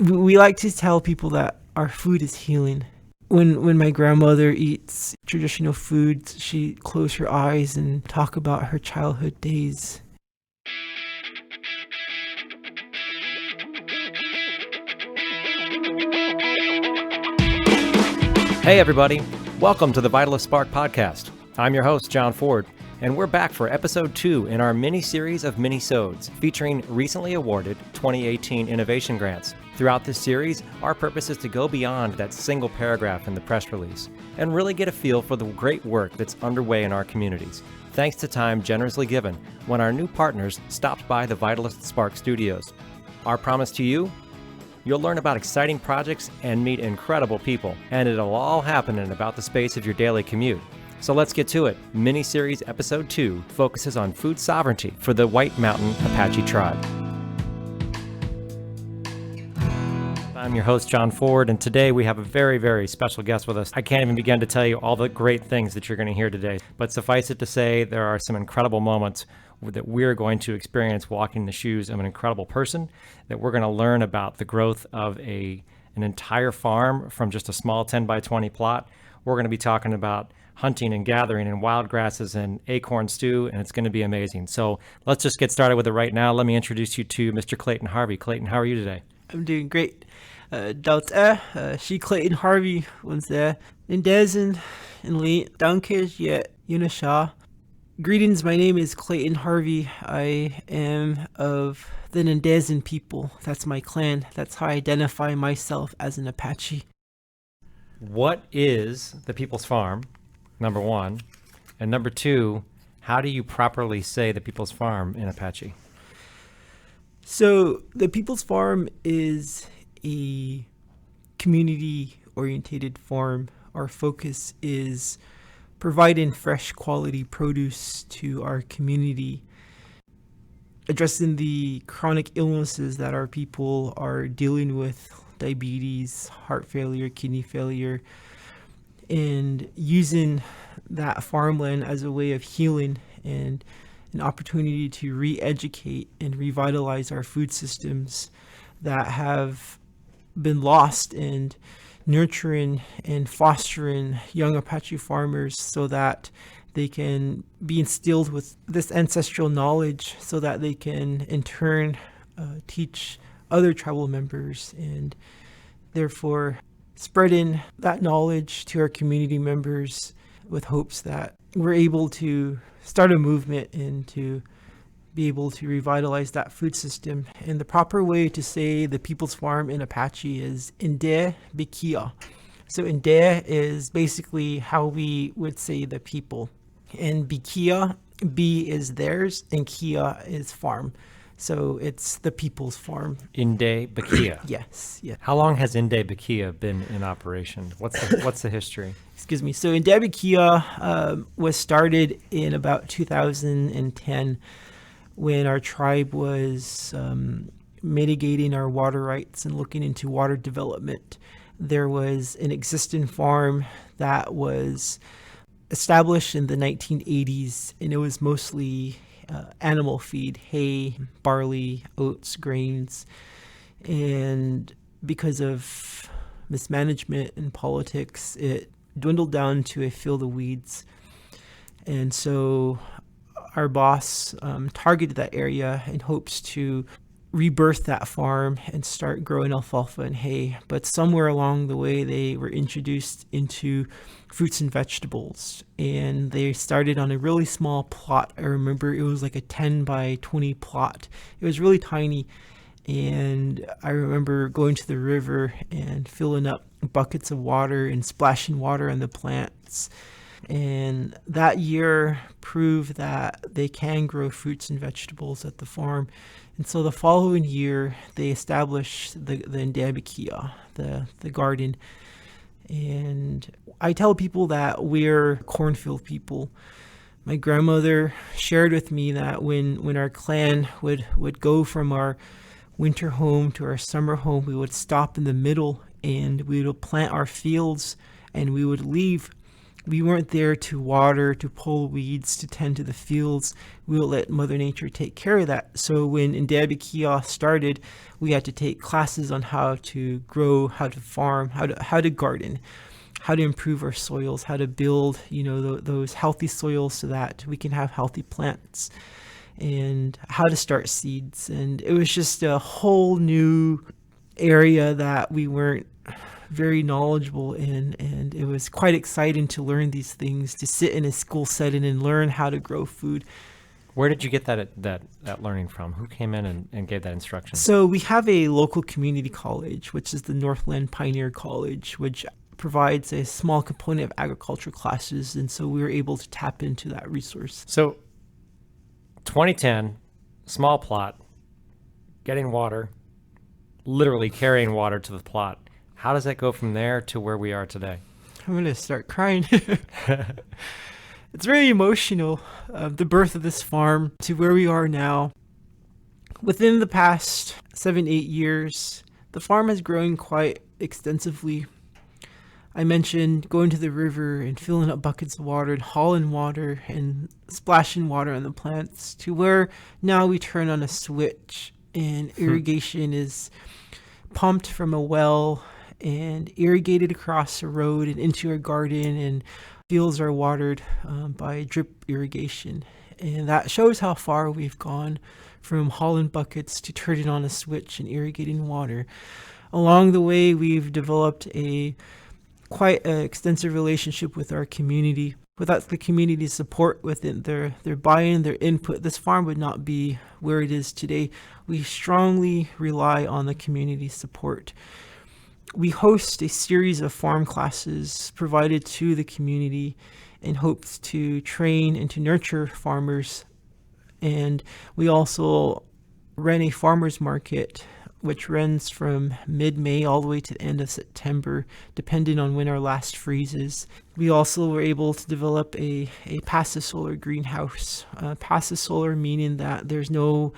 We like to tell people that our food is healing. When my grandmother eats traditional foods, she closes her eyes and talk about her childhood days. Hey everybody, welcome to the Vitalyst Spark podcast. I'm your host, John Ford, and we're back for episode 2 in our mini-series of minisodes featuring recently awarded 2018 innovation grants. Throughout this series, our purpose is to go beyond that single paragraph in the press release and really get a feel for the great work that's underway in our communities, thanks to time generously given when our new partners stopped by the Vitalyst Spark studios. Our promise to you? You'll learn about exciting projects and meet incredible people, and it'll all happen in about the space of your daily commute. So let's get to it. Mini-series episode 2 focuses on food sovereignty for the White Mountain Apache tribe. I'm your host, John Ford, and today we have a very, very special guest with us. I can't even begin to tell you all the great things that you're going to hear today, but suffice it to say, there are some incredible moments that we're going to experience walking in the shoes of an incredible person, that we're going to learn about the growth of an entire farm from just a small 10 by 20 plot. We're going to be talking about hunting and gathering and wild grasses and acorn stew, and it's going to be amazing. So let's just get started with it right now. Let me introduce you to Mr. Clayton Harvey. Clayton, how are you today? I'm doing great. She Clayton Harvey was there. Ndee Bikiyaa, Danke, yet Yunasha. Greetings, my name is Clayton Harvey. I am of the Ndee people. That's my clan. That's how I identify myself as an Apache. What is the People's Farm, number one? And number two, how do you properly say the People's Farm in Apache? So the People's Farm is a community-oriented farm. Our focus is providing fresh quality produce to our community, addressing the chronic illnesses that our people are dealing with, diabetes, heart failure, kidney failure, and using that farmland as a way of healing and an opportunity to re-educate and revitalize our food systems that have been lost, and nurturing and fostering young Apache farmers so that they can be instilled with this ancestral knowledge so that they can in turn teach other tribal members, and therefore spreading that knowledge to our community members with hopes that we're able to start a movement and to be able to revitalize that food system. And the proper way to say the People's Farm in Apache is Ndee Bikiyaa. So Ndee is basically how we would say the people. And Bikiyaa, B is theirs, and Kiyaa is farm. So it's the People's Farm. Ndee Bikiyaa. Yes. How long has Ndee Bikiyaa been in operation? What's the history? Excuse me. So Ndee Bikiyaa was started in about 2010 when our tribe was mitigating our water rights and looking into water development. There was an existing farm that was established in the 1980s, and it was mostly animal feed, hay, barley, oats, grains. And because of mismanagement and politics, it dwindled down to a field of weeds. And so our boss targeted that area in hopes to rebirth that farm and start growing alfalfa and hay. But somewhere along the way, they were introduced into fruits and vegetables, and they started on a really small plot. I remember it was like a 10 by 20 plot. It was really tiny, and I remember going to the river and filling up buckets of water and splashing water on the plants. And that year proved that they can grow fruits and vegetables at the farm. And so the following year, they established the Ndee Bikiyaa, the garden. And I tell people that we're cornfield people. My grandmother shared with me that when our clan would go from our winter home to our summer home, we would stop in the middle and we would plant our fields, and we would leave We weren't there to water, to pull weeds, to tend to the fields. We'll let Mother Nature take care of that. So when Ndee Bikiyaa started, we had to take classes on how to grow, how to farm, how to garden, how to improve our soils, how to build, those healthy soils so that we can have healthy plants, and how to start seeds. And it was just a whole new area that we weren't very knowledgeable in, and it was quite exciting to learn these things, to sit in a school setting and learn how to grow food. Where did you get that learning from? Who came in and gave that instruction? So we have a local community college, which is the Northland Pioneer College, which provides a small component of agriculture classes, and so we were able to tap into that resource. So 2010, small plot, getting water, literally carrying water to the plot. How does that go from there to where we are today? I'm going to start crying. It's very emotional, the birth of this farm to where we are now. Within the past 7-8 years, the farm has grown quite extensively. I mentioned going to the river and filling up buckets of water and hauling water and splashing water on the plants, to where now we turn on a switch and irrigation is pumped from a well and irrigated across a road and into our garden, and fields are watered by drip irrigation. And that shows how far we've gone from hauling buckets to turning on a switch and irrigating water. Along the way, we've developed quite an extensive relationship with our community. Without the community's support, within their buy-in, their input, this farm would not be where it is today. We strongly rely on the community's support. We host a series of farm classes provided to the community in hopes to train and to nurture farmers. And we also run a farmers market, which runs from mid-May all the way to the end of September, depending on when our last freeze is. We also were able to develop a passive solar greenhouse. Passive solar meaning that there's no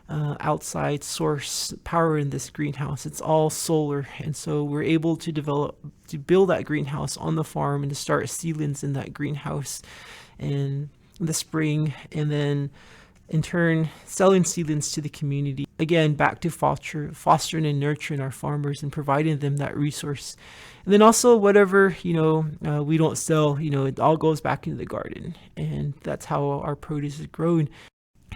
outside source power in this greenhouse. It's all solar. And so we're able to build that greenhouse on the farm and to start seedlings in that greenhouse in the spring, and then in turn selling seedlings to the community. Again, back to fostering and nurturing our farmers and providing them that resource. And then also whatever, we don't sell, it all goes back into the garden. And that's how our produce is grown.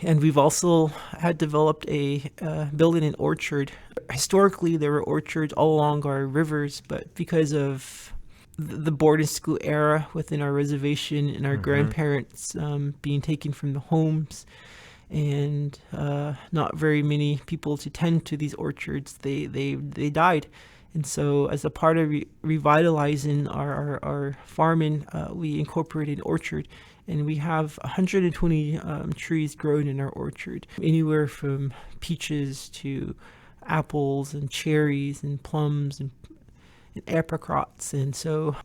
And we've also had developed building an orchard. Historically, there were orchards all along our rivers, but because of the boarding school era within our reservation and our grandparents being taken from the homes, and not very many people to tend to these orchards, they died. And so as a part of revitalizing our farming, we incorporated an orchard. And we have 120 trees grown in our orchard, anywhere from peaches to apples and cherries and plums and apricots. And so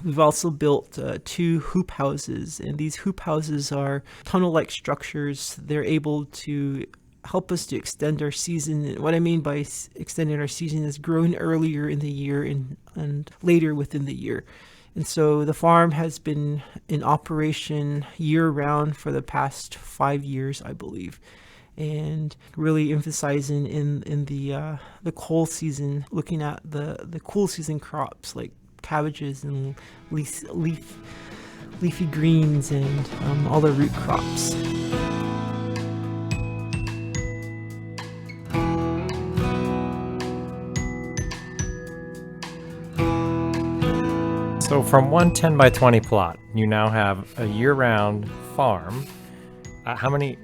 we've also built 2 hoop houses, and these hoop houses are tunnel-like structures. They're able to help us to extend our season. And what I mean by extending our season is growing earlier in the year and later within the year. And so the farm has been in operation year-round for the past 5 years, I believe, and really emphasizing in the cool season, looking at the cool season crops like cabbages and leafy greens and all the root crops. So from one 10 by 20 plot, you now have a year-round farm. How many,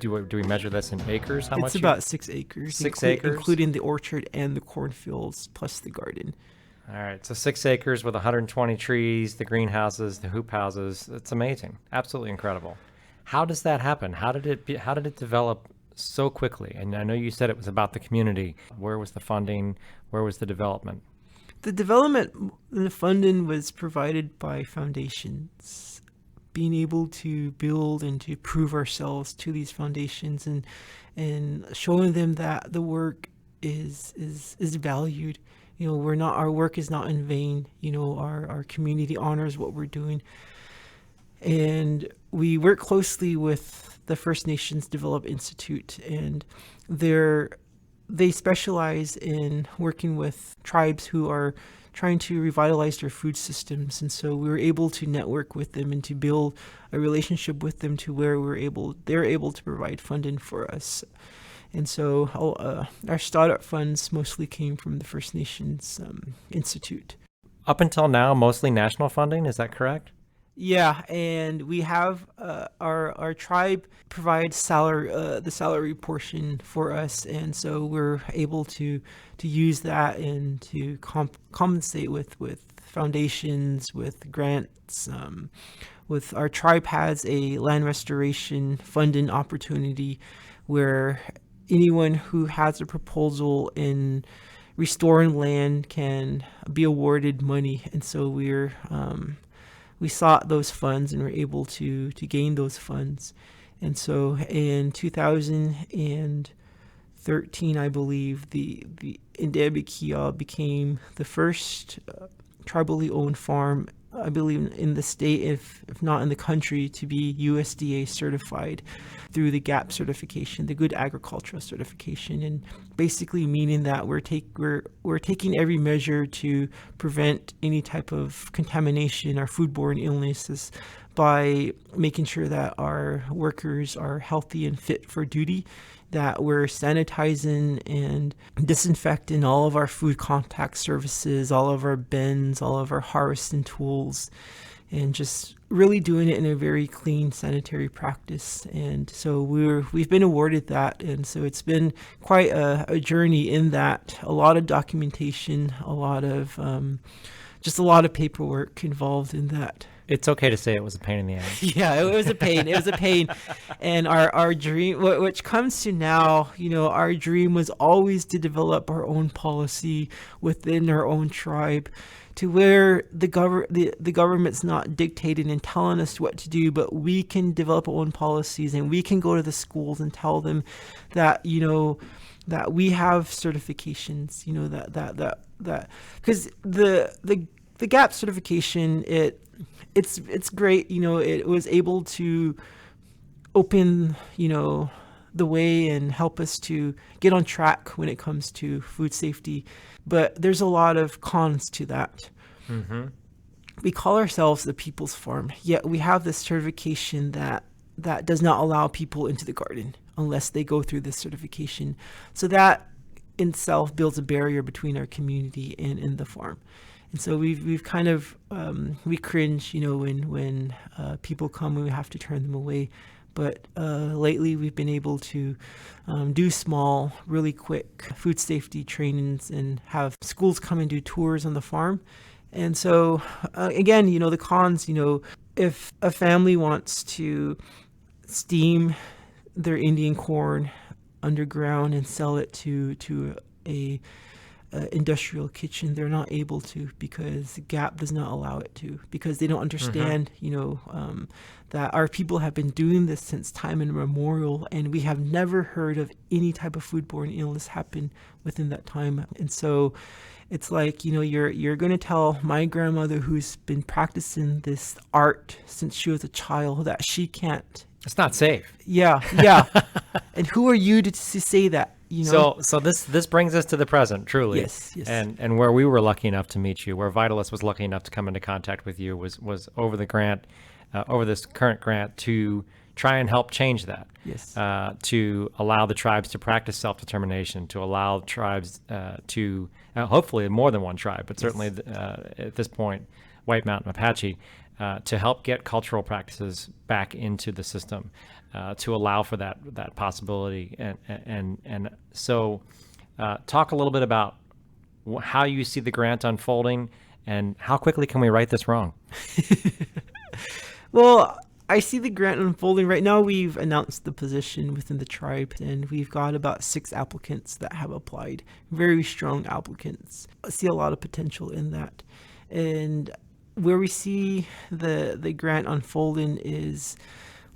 do we measure this in acres? How much? It's about 6 acres. 6 acres? Including the orchard and the cornfields, plus the garden. All right, so 6 acres with 120 trees, the greenhouses, the hoop houses. It's amazing. Absolutely incredible. How does that happen? How did it develop so quickly? And I know you said it was about the community. Where was the funding? Where was the development? The development and the funding was provided by foundations. Being able to build and to prove ourselves to these foundations and showing them that the work is valued. Our work is not in vain. Our community honors what we're doing. And we work closely with the First Nations NARBHA Institute, and they specialize in working with tribes who are trying to revitalize their food systems. And so we were able to network with them and to build a relationship with them to where they're able to provide funding for us. And so our startup funds mostly came from the First Nations Institute. Up until now, mostly national funding, is that correct? Yeah, and we have our tribe provides the salary portion for us, and so we're able to use that and to compensate with foundations, with grants. With our tribe has a land restoration funding opportunity where anyone who has a proposal in restoring land can be awarded money, and so we sought those funds and were able to gain those funds. And so in 2013, I believe, the Ndee Bikiyaa became the first tribally owned farm, I believe, in the state, if not in the country, to be USDA certified through the GAP certification, the Good Agricultural Certification, and basically meaning that we're taking every measure to prevent any type of contamination or foodborne illnesses by making sure that our workers are healthy and fit for duty, that we're sanitizing and disinfecting all of our food contact surfaces, all of our bins, all of our harvesting tools, and just really doing it in a very clean sanitary practice. And so we've been awarded that, and so it's been quite a journey in that. A lot of documentation, a lot of paperwork involved in that. It's okay to say it was a pain in the ass. Yeah, it was a pain. It was a pain. And our dream, which comes to now, our dream was always to develop our own policy within our own tribe, to where the government's not dictating and telling us what to do, but we can develop our own policies, and we can go to the schools and tell them that, that we have certifications, that because the GAP certification, it's great, it was able to open, the way and help us to get on track when it comes to food safety. But there's a lot of cons to that. Mm-hmm. We call ourselves the People's Farm, yet we have this certification that does not allow people into the garden unless they go through this certification. So that in itself builds a barrier between our community and the farm. And so we've kind of, we cringe, when people come and we have to turn them away. But lately we've been able to do small, really quick food safety trainings and have schools come and do tours on the farm. And so, again, the cons, if a family wants to steam their Indian corn underground and sell it to a industrial kitchen, they're not able to, because GAP does not allow it to, because they don't understand, that our people have been doing this since time immemorial, and we have never heard of any type of foodborne illness happen within that time. And so it's like, you're going to tell my grandmother, who's been practicing this art since she was a child, that she can't. It's not safe. Yeah. And who are you to say that? So this brings us to the present, truly. Yes. And where we were lucky enough to meet you, where Vitalyst was lucky enough to come into contact with you, was over the grant, over this current grant, to try and help change that. Yes. To allow the tribes to practice self-determination, to allow tribes to hopefully more than one tribe, but certainly at this point, White Mountain Apache, to help get cultural practices back into the system. To allow for that possibility, and so talk a little bit about how you see the grant unfolding, and how quickly can we right this wrong? Well, I see the grant unfolding right now. We've announced the position within the tribe, and we've got about 6 applicants that have applied. Very strong applicants. I see a lot of potential in that, and where we see the grant unfolding is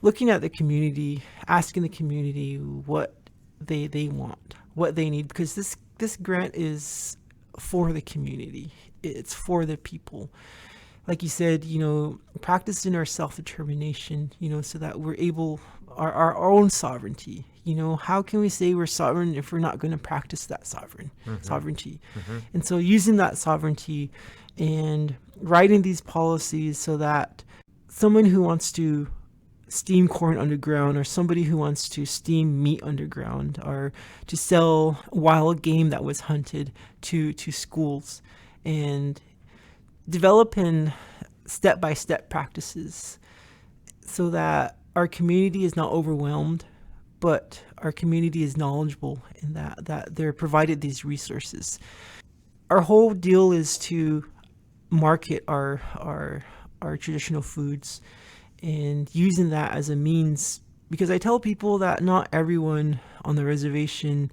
looking at the community, asking the community what they want, what they need, because this this grant is for the community. It's for the people. Like you said, practicing our self-determination, so that we're able, our own sovereignty. How can we say we're sovereign if we're not going to practice that sovereignty? And so using that sovereignty and writing these policies so that someone who wants to steam corn underground, or somebody who wants to steam meat underground, or to sell wild game that was hunted to schools, and developing step-by-step practices so that our community is not overwhelmed, but our community is knowledgeable in that they're provided these resources. Our whole deal is to market our traditional foods, and using that as a means, because I tell people that not everyone on the reservation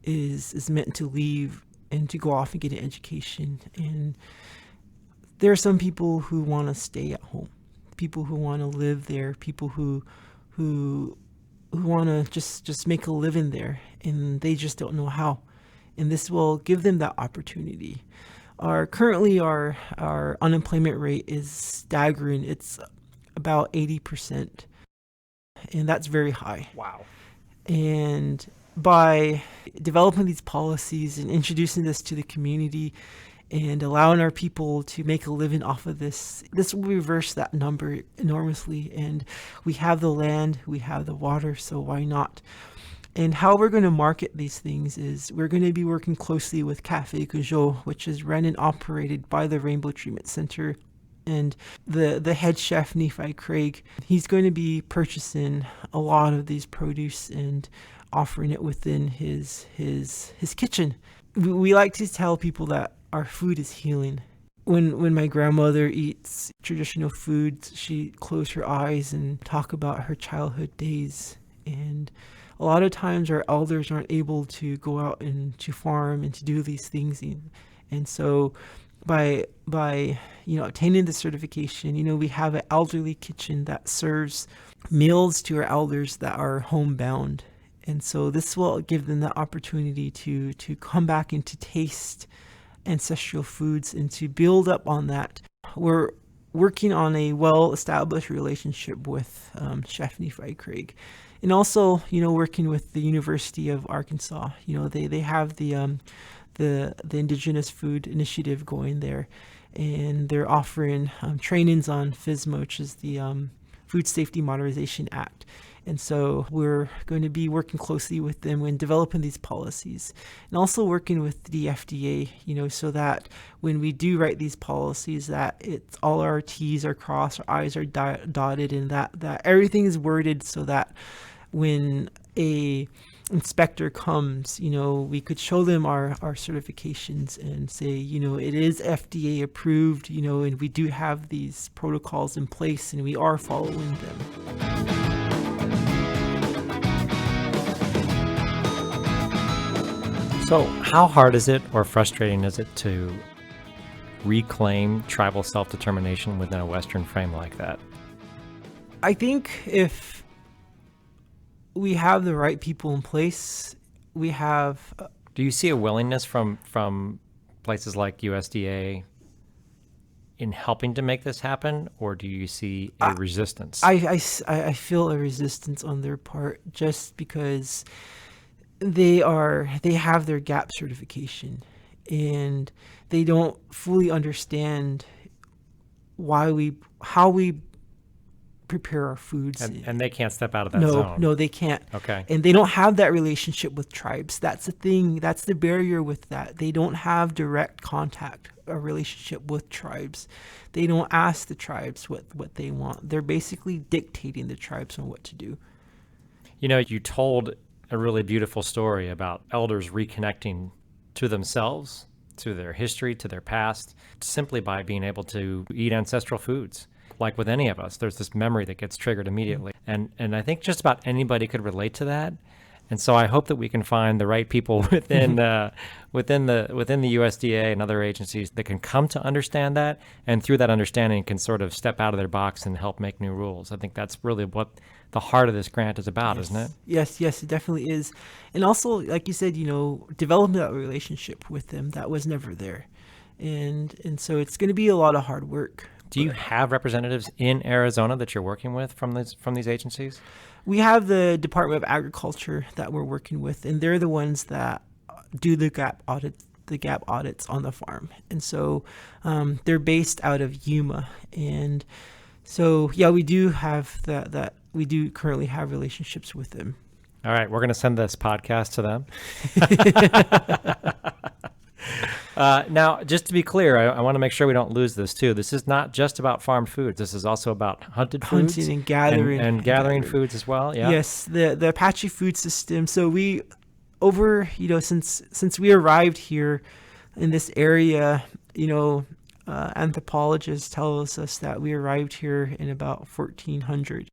is meant to leave and to go off and get an education. And there are some people who want to stay at home, people who want to live there, people who want to just make a living there, and they just don't know how. And this will give them that opportunity. Currently our unemployment rate is staggering. It's about 80%, and that's very high. Wow. And by developing these policies and introducing this to the community and allowing our people to make a living off of this will reverse that number enormously. And we have the land, we have the water, so why not? And how we're going to market these things is we're going to be working closely with Cafe Cujo, which is run and operated by the Rainbow Treatment Center. And the head chef, Nephi Craig, he's going to be purchasing a lot of these produce and offering it within his kitchen. We like to tell people that our food is healing. When my grandmother eats traditional foods, she closes her eyes and talk about her childhood days. And a lot of times our elders aren't able to go out and to farm and to do these things. And so by obtaining the certification, we have an elderly kitchen that serves meals to our elders that are homebound. And so this will give them the opportunity to come back and to taste ancestral foods and to build up on that. We're working on a well-established relationship with Chef Nephi Craig. And also, working with the University of Arkansas. They have the Indigenous Food Initiative going there, and they're offering trainings on FSMA, which is the Food Safety Modernization Act. And so we're going to be working closely with them when developing these policies, and also working with the FDA, so that when we do write these policies, that it's all our T's are crossed, our I's are dotted, and that everything is worded so that when a inspector comes, we could show them our certifications and say, it is FDA approved, and we do have these protocols in place and we are following them. So how hard is it or frustrating is it to reclaim tribal self-determination within a Western frame like that? I think if we have the right people in place, we have... Do you see a willingness from places like USDA in helping to make this happen, or do you see a resistance? I feel a resistance on their part, just because they have their GAP certification and they don't fully understand how we prepare our foods. And they can't step out of that zone. No, they can't. Okay. And they don't have that relationship with tribes. That's the thing. That's the barrier with that. They don't have direct contact or relationship with tribes. They don't ask the tribes what they want. They're basically dictating the tribes on what to do. You told a really beautiful story about elders reconnecting to themselves, to their history, to their past, simply by being able to eat ancestral foods. Like with any of us, there's this memory that gets triggered immediately. And I think just about anybody could relate to that. And so I hope that we can find the right people within the USDA and other agencies that can come to understand that, and through that understanding can sort of step out of their box and help make new rules. I think that's really what the heart of this grant is about, Yes. isn't it? Yes, it definitely is. And also, like you said, developing that relationship with them, that was never there. And so it's going to be a lot of hard work. Do you have representatives in Arizona that you're working with from these agencies? We have the Department of Agriculture that we're working with, and they're the ones that do the gap audits on the farm. And so they're based out of Yuma. And so, yeah, we do have that. We do currently have relationships with them. All right, we're going to send this podcast to them. Now, just to be clear, I want to make sure we don't lose this too. This is not just about farm foods. This is also about hunted foods. Hunting and gathering. And gathering foods as well, yeah? Yes, the Apache food system. So we, since we arrived here in this area, anthropologists tell us that we arrived here in about 1400.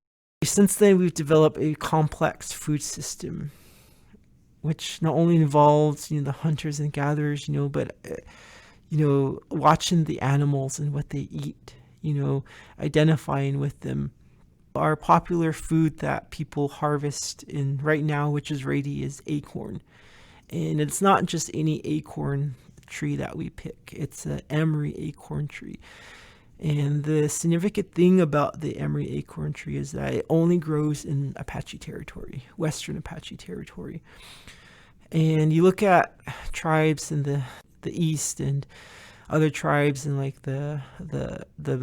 Since then, we've developed a complex food system, which not only involves the hunters and gatherers, but watching the animals and what they eat, identifying with them. Our popular food that people harvest in right now, which is ready, is acorn. And it's not just any acorn tree that we pick. It's an emery acorn tree. And the significant thing about the emery acorn tree is that it only grows in Apache territory, Western Apache territory. And you look at tribes in the east and other tribes in like the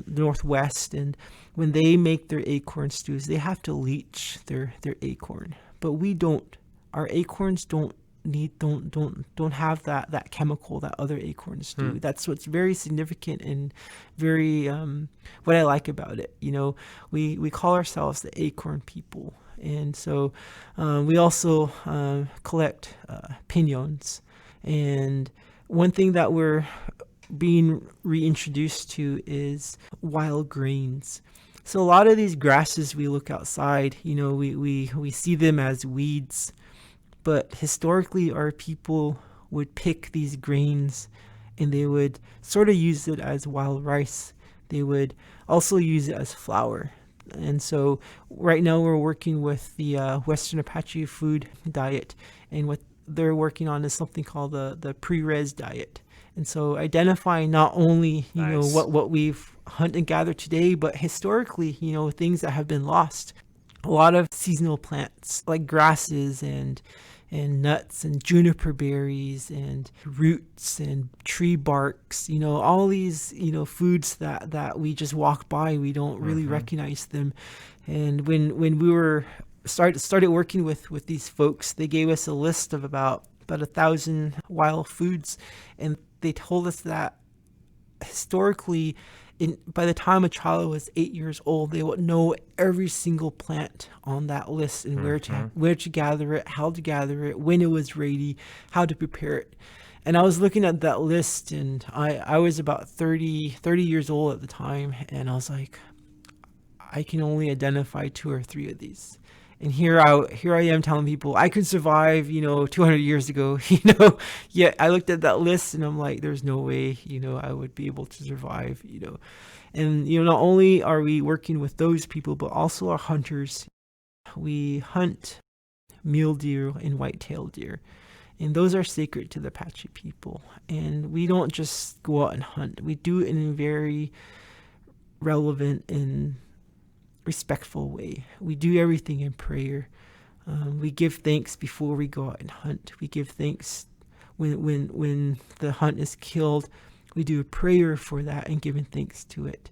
northwest, and when they make their acorn stews, they have to leach their acorn. But we don't. Our acorns don't have that chemical that other acorns do. That's what's very significant and very what I like about it. We call ourselves the acorn people. And so we also collect piñons. And one thing that we're being reintroduced to is wild grains. So a lot of these grasses we look outside, we see them as weeds. But historically, our people would pick these grains and they would sort of use it as wild rice. They would also use it as flour. And so right now we're working with the Western Apache food diet, and what they're working on is something called the pre-res diet. And so identifying not only Nice. what we've hunted and gathered today, but historically things that have been lost. A lot of seasonal plants like grasses and nuts and juniper berries and roots and tree barks, all these, foods that we just walk by, we don't really recognize them. And when we were started working with these folks, they gave us a list of about 1,000 wild foods, and they told us that historically, by the time a child was 8 years old, they would know every single plant on that list and where to gather it, how to gather it, when it was ready, how to prepare it. And I was looking at that list, and I was about 30 years old at the time, and I was like, I can only identify 2 or 3 of these. And here I am telling people I could survive, 200 years ago, Yet I looked at that list and I'm like, there's no way, I would be able to survive, And, not only are we working with those people, but also our hunters. We hunt mule deer and white-tailed deer. And those are sacred to the Apache people. And we don't just go out and hunt. We do it in a very relevant and respectful way. We do everything in prayer. We give thanks before we go out and hunt. We give thanks when the hunt is killed. We do a prayer for that and giving thanks to it.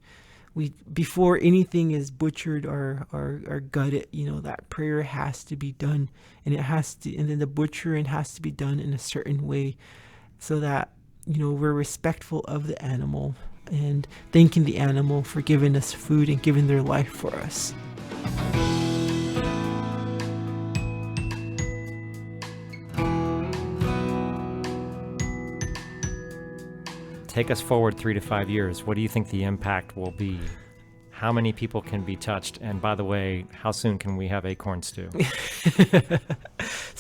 Before anything is butchered or gutted, that prayer has to be done, and then the butchering has to be done in a certain way, so that we're respectful of the animal and thanking the animal for giving us food and giving their life for us. Take us forward 3 to 5 years. What do you think the impact will be? How many people can be touched? And by the way, how soon can we have acorn stew?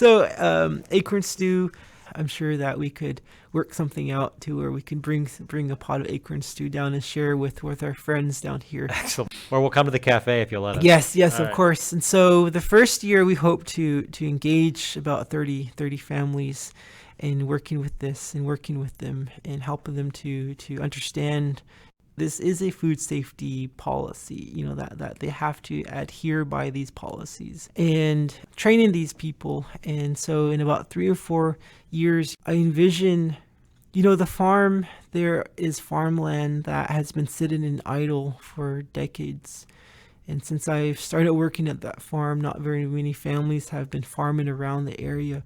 So acorn stew, I'm sure that we could work something out to where we can bring a pot of acorn stew down and share with our friends down here. Excellent. Or we'll come to the cafe if you'll let us. Yes, All of right. course. And so the first year we hope to engage about 30 families in working with this and working with them and helping them to understand this is a food safety policy, that they have to adhere by these policies and training these people. And so in about 3 or 4 years, I envision, the farm, there is farmland that has been sitting in idle for decades. And since I've started working at that farm, not very many families have been farming around the area.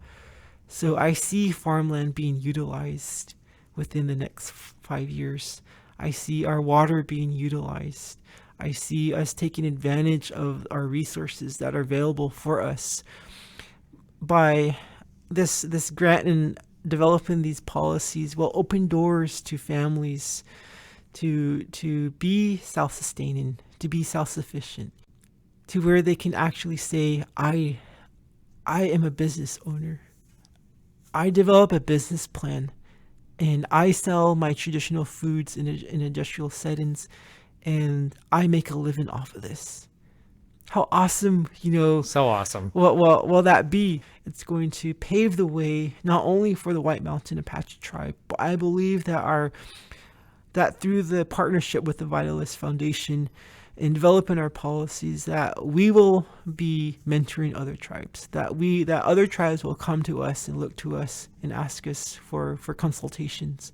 So I see farmland being utilized within the next 5 years. I see our water being utilized. I see us taking advantage of our resources that are available for us. By this grant and developing these policies will open doors to families to be self-sustaining, to be self-sufficient, to where they can actually say, I am a business owner. I develop a business plan. And I sell my traditional foods in industrial settings, and I make a living off of this. How awesome, So awesome. what will that be? It's going to pave the way not only for the White Mountain Apache tribe, but I believe that through the partnership with the Vitalyst Foundation in developing our policies, that we will be mentoring other tribes, that other tribes will come to us and look to us and ask us for consultations.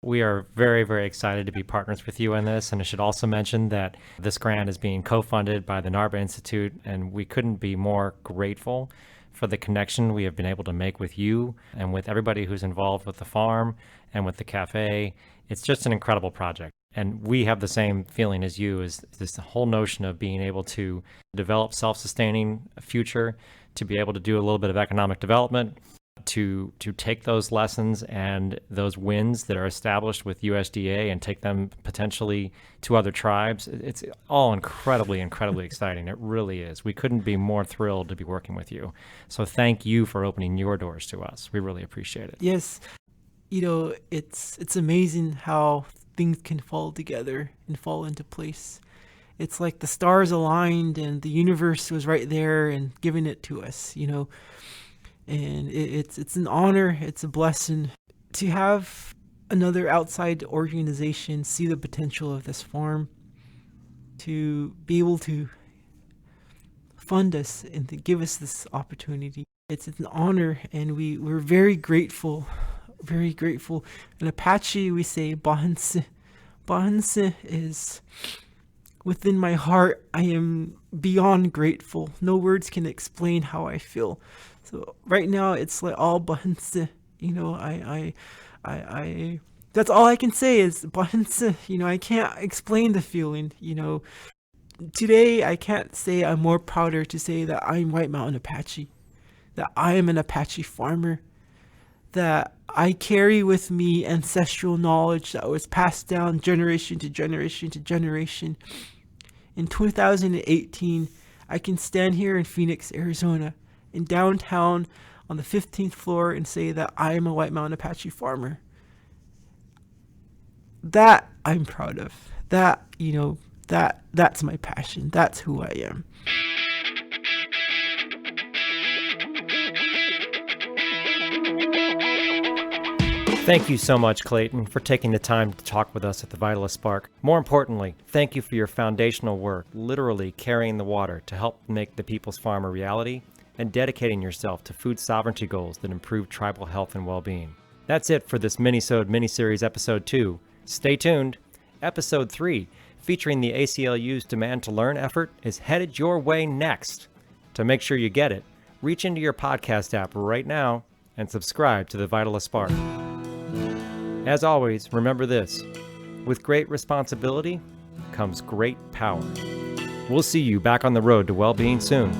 We are very, very excited to be partners with you in this. And I should also mention that this grant is being co-funded by the NARBHA Institute, and we couldn't be more grateful for the connection we have been able to make with you and with everybody who's involved with the farm and with the cafe. It's just an incredible project. And we have the same feeling as you, is this whole notion of being able to develop self-sustaining future, to be able to do a little bit of economic development, to take those lessons and those wins that are established with USDA and take them potentially to other tribes. It's all incredibly, incredibly exciting. It really is. We couldn't be more thrilled to be working with you. So thank you for opening your doors to us. We really appreciate it. Yes, it's amazing how things can fall together and fall into place. It's like the stars aligned and the universe was right there and giving it to us, and it's an honor, it's a blessing to have another outside organization see the potential of this farm, to be able to fund us and to give us this opportunity. It's an honor, and we're very grateful. Very grateful. In Apache, we say Bahanse. Bahanse is within my heart. I am beyond grateful. No words can explain how I feel. So right now, it's like all Bahanse. I that's all I can say is Bahanse. I can't explain the feeling. Today I can't say I'm more prouder to say that I'm White Mountain Apache, that I am an Apache farmer, that I carry with me ancestral knowledge that was passed down generation to generation to generation. In 2018, I can stand here in Phoenix, Arizona, in downtown on the 15th floor and say that I am a White Mountain Apache farmer. That I'm proud of. That's my passion. That's who I am. Thank you so much, Clayton, for taking the time to talk with us at the Vitalyst Spark. More importantly, thank you for your foundational work, literally carrying the water to help make the People's Farm a reality, and dedicating yourself to food sovereignty goals that improve tribal health and well-being. That's it for this Minisode Miniseries Episode 2. Stay tuned. Episode 3, featuring the ACLU's Demand to Learn effort, is headed your way next. To make sure you get it, reach into your podcast app right now and subscribe to the Vitalyst Spark. As always, remember this: with great responsibility comes great power. We'll see you back on the road to well-being soon.